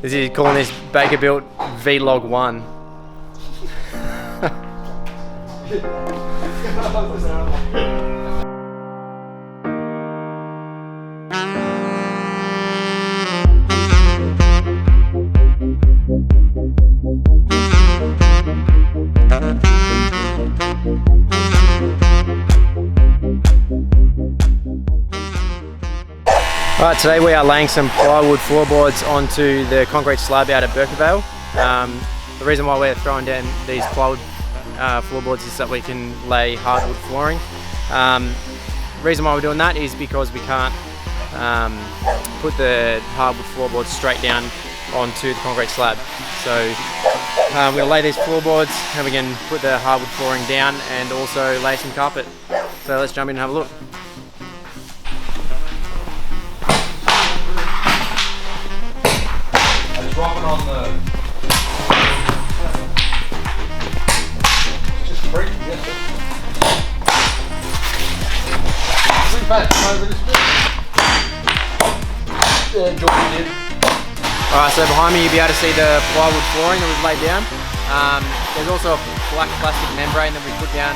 This is calling this Baker Built Vlog 1. Alright, today we are laying some plywood floorboards onto the concrete slab out at Birkenvale. The reason why we're throwing down these plywood floorboards is that we can lay hardwood flooring. The reason why we're doing that is because we can't put the hardwood floorboards straight down onto the concrete slab. So we're going to lay these floorboards and we can put the hardwood flooring down and also lay some carpet. So let's jump in and have a look. Drop it on the. Just break it, yes. Bring back over this bit. Yeah, Jordan did. Alright, so behind me you'll be able to see the plywood flooring that we've laid down. There's also a black plastic membrane that we put down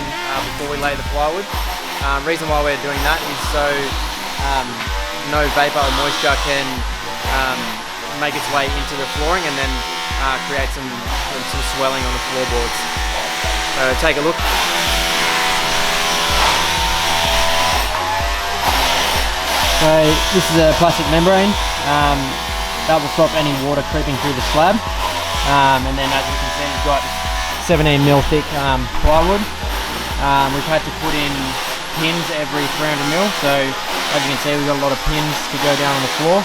before we lay the plywood. Reason why we're doing that is so no vapor or moisture can make its way into the flooring and then create some swelling on the floorboards. So take a look. So this is a plastic membrane that will stop any water creeping through the slab, and then as you can see we've got 17mm thick plywood. We've had to put in pins every 300mm, so as you can see we've got a lot of pins to go down on the floor.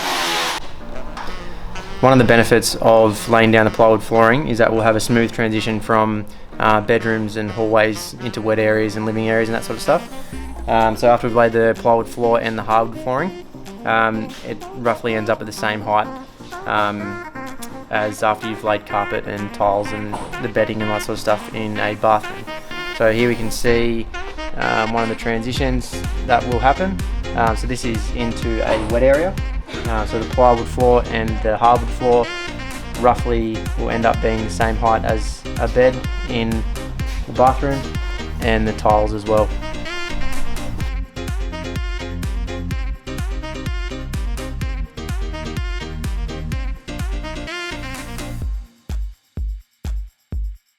One of the benefits of laying down the plywood flooring is that we'll have a smooth transition from bedrooms and hallways into wet areas and living areas and that sort of stuff. So after we've laid the plywood floor and the hardwood flooring, it roughly ends up at the same height as after you've laid carpet and tiles and the bedding and that sort of stuff in a bathroom. So here we can see one of the transitions that will happen. So this is into a wet area. So the plywood floor and the hardwood floor roughly will end up being the same height as a bed in the bathroom, and the tiles as well.